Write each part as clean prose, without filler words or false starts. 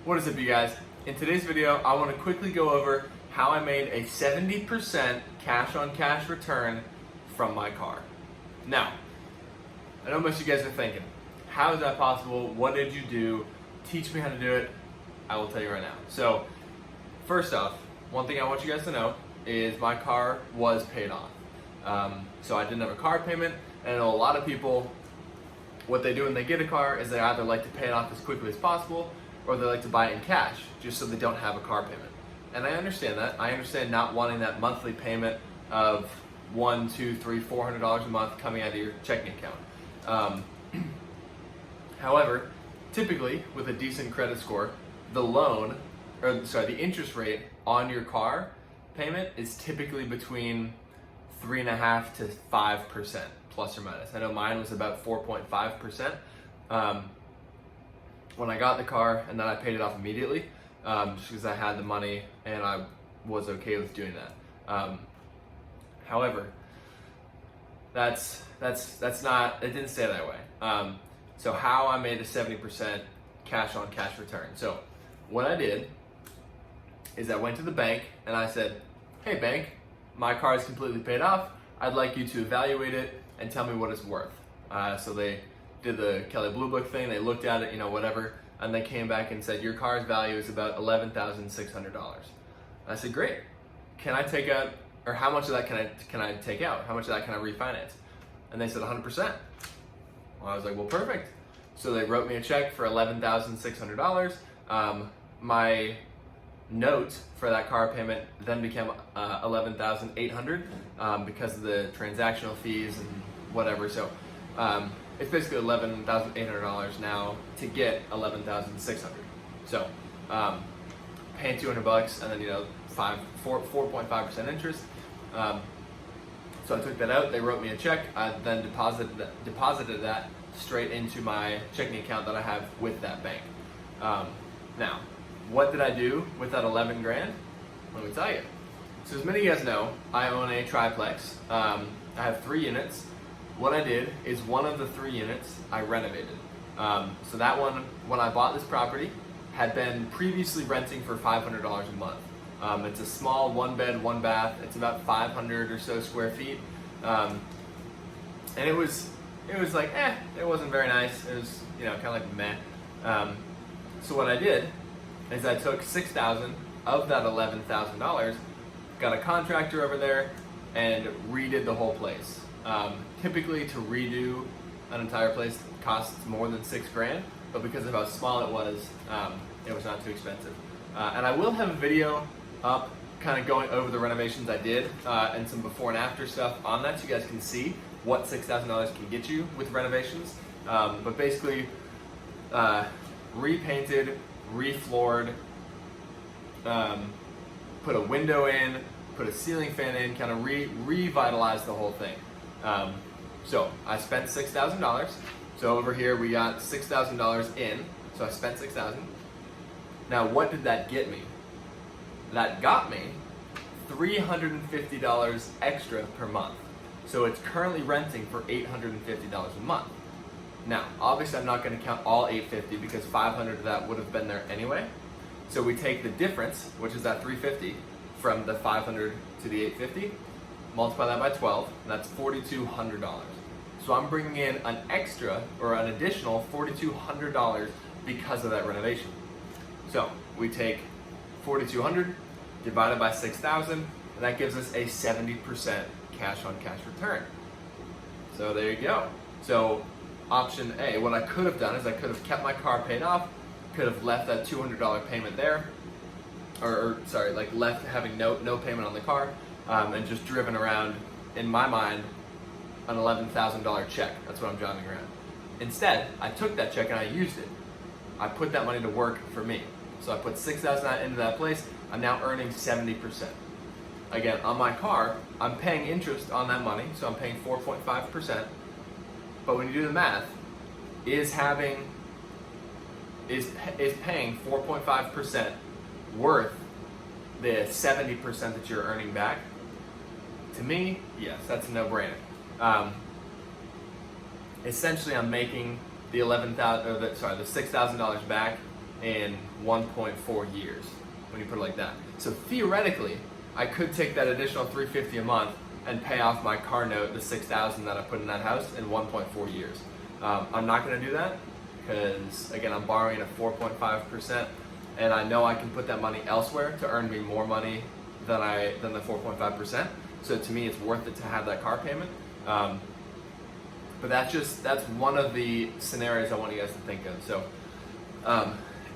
What is up, you guys? In today's video, I want to quickly go over how I made a 70% cash-on-cash return from my car. Now, I know most of you guys are thinking, how is that possible? What did you do? Teach me how to do it. I will tell you right now. So, first off, one thing I want you guys to know is my car was paid off. So I didn't have a car payment, and I know a lot of people, what they do when they get a car is they either like to pay it off as quickly as possible, or they like to buy it in cash, just so they don't have a car payment. And I understand that. I understand not wanting that monthly payment of $100, $200, $300, $400 a month coming out of your checking account. However, typically with a decent credit score, the interest rate on your car payment is typically between 3.5% to 5%, plus or minus. I know mine was about 4.5%. When I got the car, and then I paid it off immediately, just because I had the money and I was okay with doing that. However, that's not, it didn't stay that way. So how I made a 70% cash on cash return. So what I did is I went to the bank and I said, hey bank, my car is completely paid off. I'd like you to evaluate it and tell me what it's worth. So they did the Kelley Blue Book thing. They looked at it, whatever, and they came back and said your car's value is about $11,600. I said, great. Can I take out, or how much of that can I take out? How much of that can I refinance? And they said 100%. Well, I was like, well, perfect. So they wrote me a check for $11,600. My note for that car payment then became $11,800 because of the transactional fees and whatever. So it's basically $11,800 now to get $11,600. So paying $200 and then 4.5% interest. So I took that out. They wrote me a check. I then deposited that straight into my checking account that I have with that bank. Now, what did I do with that 11 grand? Let me tell you. So as many of you guys know, I own a triplex. I have 3 units. What I did is one of the 3 units I renovated. So that one, when I bought this property, had been previously renting for $500 a month. It's a small 1-bed, 1-bath. It's about 500 or so square feet. And it was like, it wasn't very nice. It was, kind of like meh. So what I did is I took $6,000 of that $11,000, got a contractor over there, and redid the whole place. Typically, to redo an entire place costs more than $6 grand, but because of how small it was not too expensive. And I will have a video up kind of going over the renovations I did and some before and after stuff on that, so you guys can see what $6,000 can get you with renovations. But basically, repainted, refloored, put a window in, put a ceiling fan in, kind of revitalized the whole thing. So I spent $6,000. So over here we got $6,000 in. So I spent $6,000. Now what did that get me? That got me $350 extra per month. So it's currently renting for $850 a month. Now, obviously I'm not going to count all $850 because $500 of that would have been there anyway. So we take the difference, which is that $350, from the $500 to the $850, multiply that by 12, and that's $4,200. So I'm bringing in an extra, or an additional $4,200 because of that renovation. So we take $4,200 divided by 6,000, and that gives us a 70% cash-on-cash return. So there you go. So option A, what I could have done is I could have kept my car paid off, could have left that $200 payment there, left having no payment on the car, and just driven around, in my mind, an $11,000 check. That's what I'm driving around. Instead, I took that check and I used it. I put that money to work for me. So I put $6,000 into that place. I'm now earning 70%. Again, on my car, I'm paying interest on that money, so I'm paying 4.5%. But when you do the math, is paying 4.5% worth the 70% that you're earning back? To me, yes, that's a no-brainer. Essentially, I'm making the $6,000 back in 1.4 years when you put it like that. So theoretically, I could take that additional $350 a month and pay off my car note, the $6,000 that I put in that house, in 1.4 years. I'm not going to do that because, again, I'm borrowing at 4.5%, and I know I can put that money elsewhere to earn me more money than the 4.5%. So to me, it's worth it to have that car payment. But that's one of the scenarios I want you guys to think of. So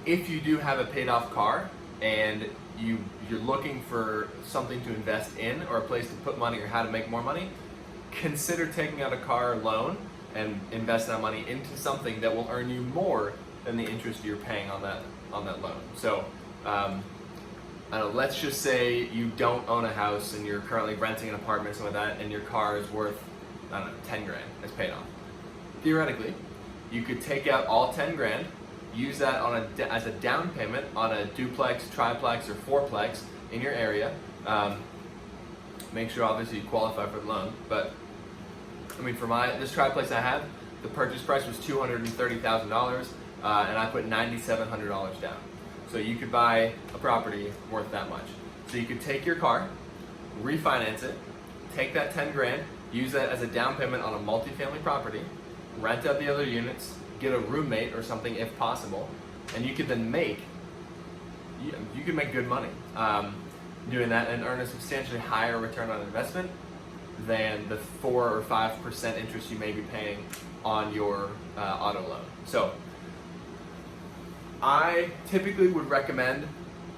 if you do have a paid off car and you're looking for something to invest in or a place to put money or how to make more money, consider taking out a car loan and investing that money into something that will earn you more than the interest you're paying on that loan. So let's just say you don't own a house and you're currently renting an apartment, something like that, and your car is worth, I don't know, 10 grand. It's paid off. Theoretically, you could take out all 10 grand, use that as a down payment on a duplex, triplex, or fourplex in your area. Make sure obviously you qualify for the loan. But I mean, for this triplex I have, the purchase price was $230,000, and I put $9,700 down. So you could buy a property worth that much. So you could take your car, refinance it, take that 10 grand, use that as a down payment on a multifamily property, rent out the other units, get a roommate or something if possible, and you could then make good money doing that and earn a substantially higher return on investment than the 4 or 5% interest you may be paying on your auto loan. So I typically would recommend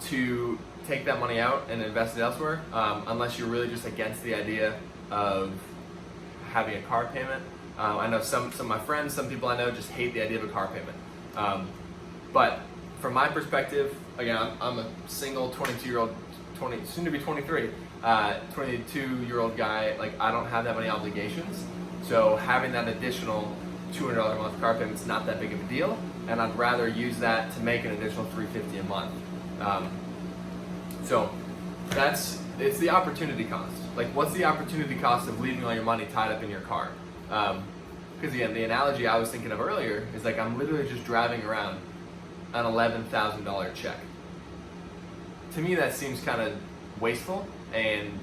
to take that money out and invest it elsewhere, unless you're really just against the idea of having a car payment. I know some of my friends, some people I know just hate the idea of a car payment. But from my perspective, again, I'm a single 22-year-old, soon to be 23, 22-year-old guy. Like, I don't have that many obligations. So having that additional $200 a month car payment is not that big of a deal. And I'd rather use that to make an additional $350 a month. So it's the opportunity cost. Like, what's the opportunity cost of leaving all your money tied up in your car? Because again, the analogy I was thinking of earlier is like I'm literally just driving around an $11,000 check. To me, that seems kind of wasteful and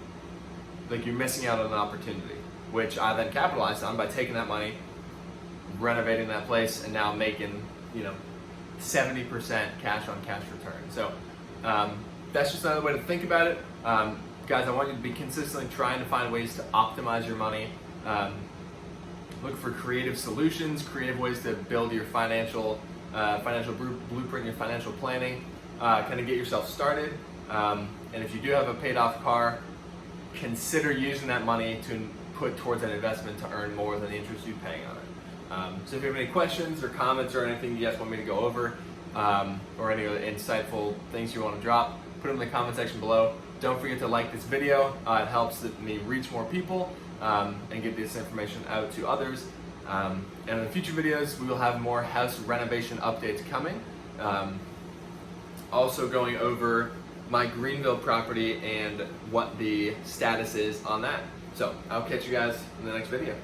like you're missing out on an opportunity, which I then capitalized on by taking that money, renovating that place, and now making 70% cash on cash return. So that's just another way to think about it. Guys, I want you to be consistently trying to find ways to optimize your money. Look for creative solutions, creative ways to build your financial blueprint, your financial planning, kind of get yourself started. And if you do have a paid off car, consider using that money to put towards an investment to earn more than the interest you're paying on it. So if you have any questions or comments or anything you guys want me to go over, or any other insightful things you want to drop, put them in the comment section below. Don't forget to like this video. It helps me reach more people and get this information out to others. And in the future videos, we will have more house renovation updates coming. Also going over my Greenville property and what the status is on that. So I'll catch you guys in the next video.